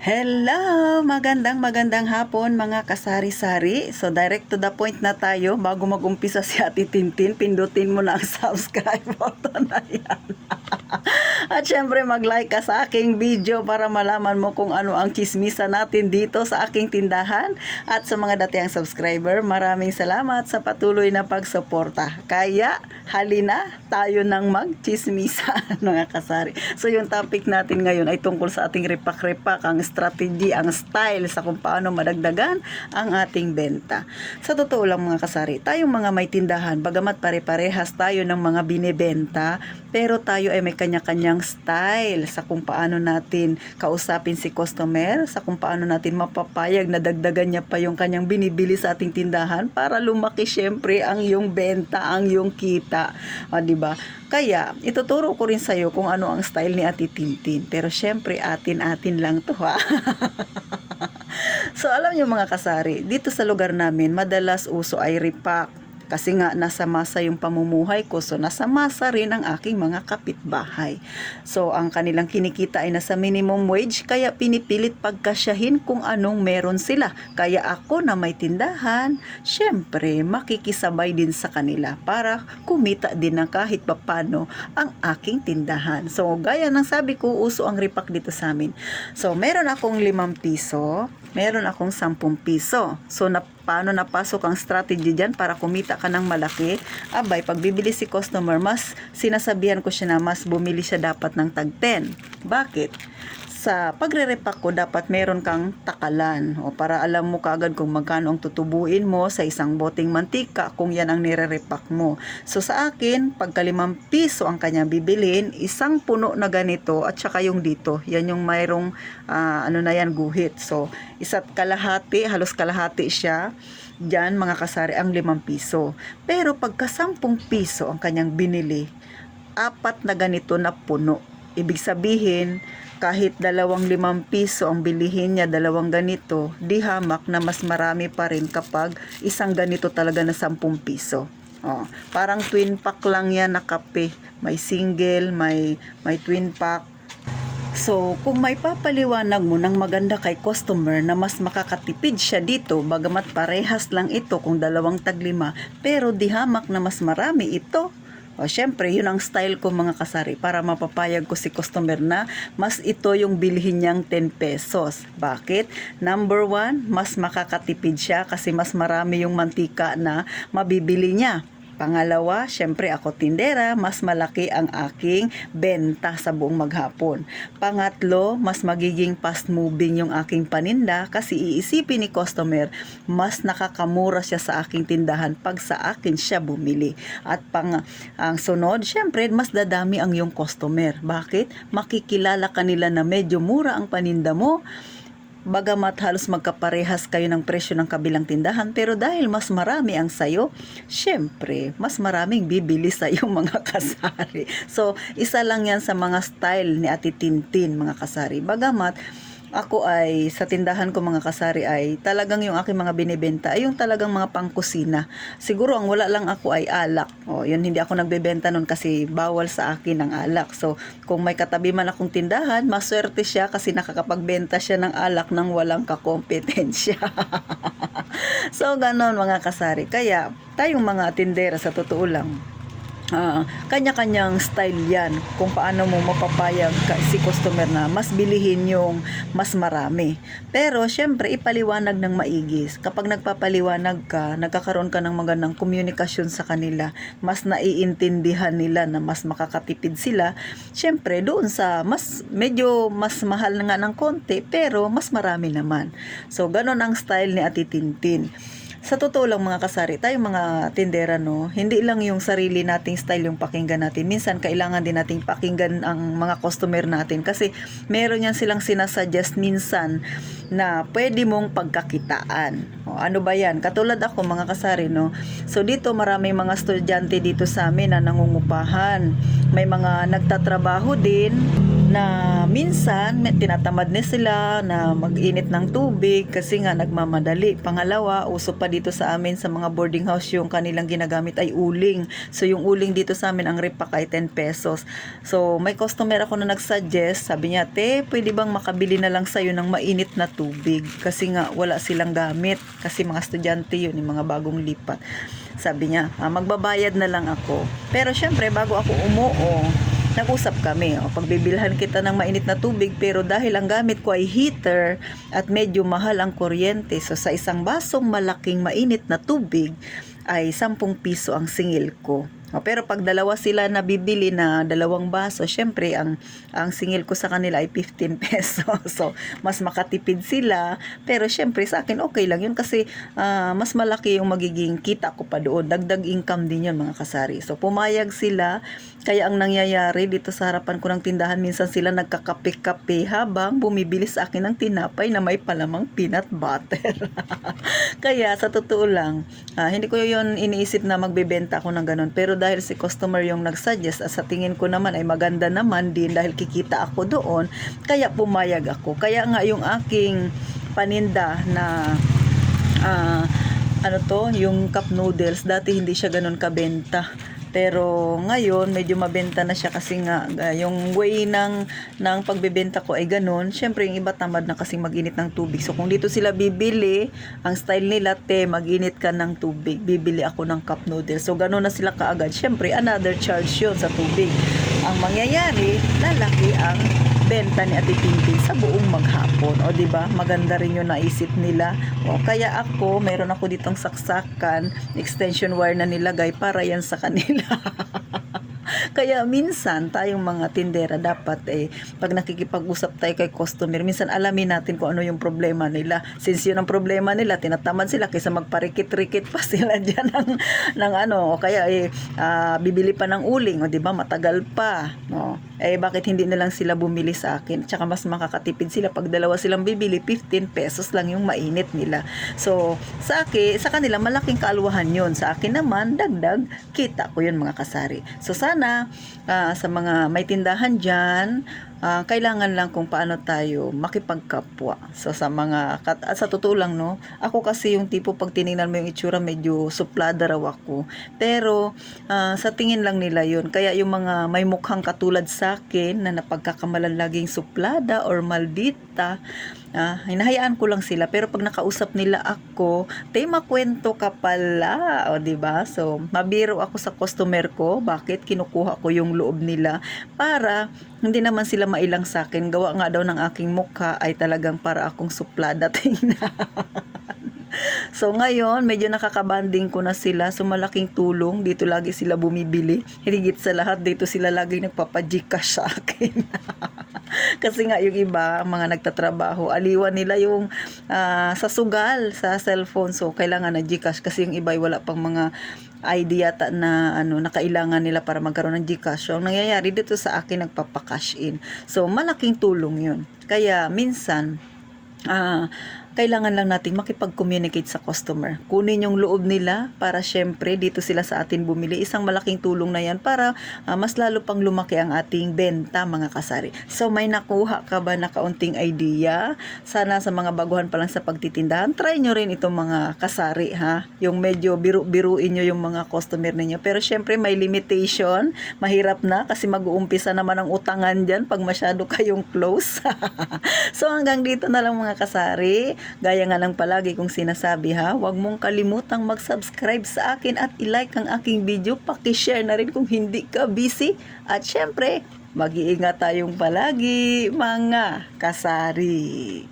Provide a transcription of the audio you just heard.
Hello! Magandang hapon mga kasari-sari. So direct to the point na tayo bago mag-umpisa si Ate Tintin. Pindutin mo na ang subscribe button na yan. At syempre mag-like ka sa aking video para malaman mo kung ano ang chismisa natin dito sa aking tindahan. At sa mga dating subscriber, maraming salamat sa patuloy na pagsuporta. Kaya halina tayo ng mag-chismisa mga kasari. So yung topic natin ngayon ay tungkol sa ating repak-repak, ang strategy, ang style sa kung paano madagdagan ang ating benta. Sa totoo lang mga kasari, tayong mga may tindahan, bagamat pare-parehas tayo ng mga binibenta, pero tayo ay may kanya-kanyang style sa kung paano natin kausapin si customer, sa kung paano natin mapapayag na dagdagan niya pa yung kanyang binibili sa ating tindahan para lumaki syempre ang iyong benta, ang iyong kita. O, diba? Kaya, ituturo ko rin sa'yo kung ano ang style ni Ate Tintin. Pero syempre, atin-atin lang to ha. So, alam niyo mga kasari, dito sa lugar namin, madalas uso ay repack. Kasi nga, nasa masa yung pamumuhay ko. So, nasa masa rin ang aking mga kapitbahay. So, ang kanilang kinikita ay nasa minimum wage. Kaya pinipilit pagkasyahin kung anong meron sila. Kaya ako na may tindahan, syempre, makikisabay din sa kanila para kumita din ng kahit papano ang aking tindahan. So, gaya ng sabi ko, uso ang repack dito sa amin. So, meron akong 5 piso. Meron akong 10 piso. So, paano napasok ang strategy dyan para kumita ka ng malaki? Abay, pag bibili si customer, mas sinasabihan ko siya na mas bumili siya dapat ng tag 10. Bakit? Sa pagre-repack ko, dapat meron kang takalan o para alam mo kaagad kung magkano ang tutubuin mo sa isang boteng mantika kung yan ang nire-repack mo. So sa akin, pagka 5 piso ang kanya bibilin, isang puno na ganito at saka yung dito, yan yung mayroong guhit. So isa't kalahati, halos kalahati siya. Diyan mga kasari ang 5 piso. Pero pagka 10 piso ang kanyang binili, 4 na ganito na puno. Ibig sabihin, kahit 5 piso ang bilihin niya, 2 ganito, di hamak na mas marami pa rin kapag isang ganito talaga na 10 piso. Oh, parang twin pack lang yan na kape. May single, may twin pack. So, kung may papaliwanag mo ng maganda kay customer na mas makakatipid siya dito, bagamat parehas lang ito kung 2 tag-5, pero di hamak na mas marami ito. O, syempre, yun ang style ko mga kasari para mapapayag ko si customer na mas ito yung bilhin niyang 10 pesos. Bakit? Number 1, mas makakatipid siya kasi mas marami yung mantika na mabibili niya. Pangalawa, syempre ako tindera, mas malaki ang aking benta sa buong maghapon. Pangatlo, mas magiging fast moving yung aking paninda kasi iisipin ni customer, mas nakakamura siya sa aking tindahan pag sa akin siya bumili. At ang sunod, syempre, mas dadami ang yung customer. Bakit? Makikilala kanila na medyo mura ang paninda mo. Bagamat halos magkaparehas kayo ng presyo ng kabilang tindahan, pero dahil mas marami ang sayo, syempre, mas maraming bibili sa iyo mga kasari. So, isa lang yan sa mga style ni Ate Tintin mga kasari. Bagamat ako ay sa tindahan ko mga kasari ay talagang yung aking mga binibenta ay yung talagang mga pangkusina. Siguro ang wala lang ako ay alak. O, yun hindi ako nagbebenta nun kasi bawal sa akin ang alak. So kung may katabi man akong tindahan, maswerte siya kasi nakakapagbenta siya ng alak nang walang kakompetensya. So ganon mga kasari. Kaya tayong mga tindera sa totoo lang, kanya-kanyang style yan kung paano mo mapapayag si customer na mas bilihin yung mas marami. Pero syempre ipaliwanag ng maigis. Kapag nagpapaliwanag ka, nagkakaroon ka ng magandang komunikasyon sa kanila, mas naiintindihan nila na mas makakatipid sila. Syempre doon sa medyo mas mahal na nga ng konti pero mas marami naman. So ganon ang style ni Ate Tintin. Sa totoo lang mga kasari, tayong mga tindera, no, hindi lang yung sarili nating style yung pakinggan natin. Minsan kailangan din nating pakinggan ang mga customer natin kasi meron yan silang sinasuggest minsan na pwede mong pagkakitaan. O, ano ba yan? Katulad ako mga kasari, no. So dito maraming mga estudyante dito sa amin na nangungupahan. May mga nagtatrabaho din. na minsan tinatamad na sila na mag-init ng tubig kasi nga nagmamadali. Pangalawa, uso pa dito sa amin sa mga boarding house yung kanilang ginagamit ay uling. So yung uling dito sa amin ang repack ay 10 pesos. So may customer ako na nagsuggest, sabi niya, "Te, pwede bang makabili na lang sa'yo ng mainit na tubig?" Kasi nga wala silang gamit kasi mga estudyante yun, yung mga bagong lipat. Sabi niya, magbabayad na lang ako. Pero syempre, bago ako umuo, nag-usap kami, pagbibilhan kita ng mainit na tubig, pero dahil ang gamit ko ay heater at medyo mahal ang kuryente, so sa isang basong malaking mainit na tubig ay 10 piso ang singil ko. Pero pag dalawa sila na bibili na dalawang baso, syempre ang singil ko sa kanila ay 15 pesos. So mas makatipid sila, pero syempre sa akin okay lang yun kasi mas malaki yung magiging kita ko pa doon. Dagdag income din yun, mga kasari. So pumayag sila, kaya ang nangyayari dito sa harapan ko ng tindahan, minsan sila nagkakape-kape habang bumibili sa akin ng tinapay na may palamang peanut butter. Kaya sa totoo lang, hindi ko yun iniisip na magbebenta ako ng ganun, pero dahil si customer yung nagsuggest at sa tingin ko naman ay maganda naman din dahil kikita ako doon, kaya pumayag ako. Kaya nga yung aking paninda na yung cup noodles, dati hindi siya ganun kabenta. Pero ngayon medyo mabenta na siya kasi nga yung way ng pagbebenta ko ay ganun. Syempre yung iba tamad na kasi mag-init ng tubig. So kung dito sila bibili, ang style nila, "Te, mag-init ka ng tubig, bibili ako ng cup noodles." So ganun na sila kaagad. Syempre another charge yun sa tubig. Ang mangyayari, lalaki ang benta ni Ate Pintin sa buong maghapon. O di ba? Maganda rin yung naisip nila. O kaya ako, meron ako ditong saksakan, extension wire na nilagay para yan sa kanila. Kaya minsan tayong mga tindera dapat pag nakikipag-usap tayo kay customer, minsan alamin natin kung ano yung problema nila. Since yun ang problema nila, tinatamad sila kaysa magparikit-rikit pa sila diyan ng o kaya bibili pa ng uling, o di ba? Matagal pa, no? Bakit hindi na lang sila bumili sa akin? Tsaka mas makakatipid sila pag dalawa silang bibili, 15 pesos lang yung mainit nila. So sa kanila malaking kaaluhan yun. Sa akin naman, dagdag kita ko yun, mga kasari. So sana sa mga may tindahan dyan, kailangan lang kung paano tayo makipagkapwa. So sa sa totoo lang, no, ako kasi yung tipo pag tinignan mo yung itsura, medyo suplada raw ako. Pero sa tingin lang nila yun. Kaya yung mga may mukhang katulad sa akin na napagkakamalan laging suplada or maldita, hinahayaan ko lang sila. Pero pag nakausap nila ako, "Te, makwento ka pala." O diba? So mabiro ako sa customer ko. Bakit? Kinukuha ko yung loob nila para hindi naman sila mailang sa akin. Gawa nga daw ng aking mukha ay talagang para akong suplada tingnan. So ngayon, medyo nakakabanding ko na sila. So malaking tulong. Dito lagi sila bumibili. Higit sa lahat, dito sila lagi nagpapagcash sa akin. Kasi nga yung iba, mga nagtatrabaho, aliwan nila yung sa sugal, sa cellphone. So kailangan na Gcash kasi yung iba ay wala pang mga ID yata na na kailangan nila para magkaroon ng Gcash. So ang nangyayari dito sa akin, nagpapa-cash in. So malaking tulong yun. Kaya minsan kailangan lang nating makipag-communicate sa customer. Kunin yung loob nila para syempre dito sila sa atin bumili. Isang malaking tulong na yan para mas lalo pang lumaki ang ating benta, mga kasari. So may nakuha ka ba na kaunting idea? Sana sa mga baguhan pa lang sa pagtitindahan, try nyo rin itong mga kasari, ha? Yung medyo biruin nyo yung mga customer ninyo. Pero syempre may limitation. Mahirap na kasi mag-uumpisa naman ang utangan dyan pag masyado kayong close. So hanggang dito na lang, mga kasari. Gaya nga lang palagi kong sinasabi, ha, huwag mong kalimutang mag-subscribe sa akin at i-like ang aking video. Paki-share na rin kung hindi ka busy. At syempre, mag-iingat tayong palagi, mga kasari.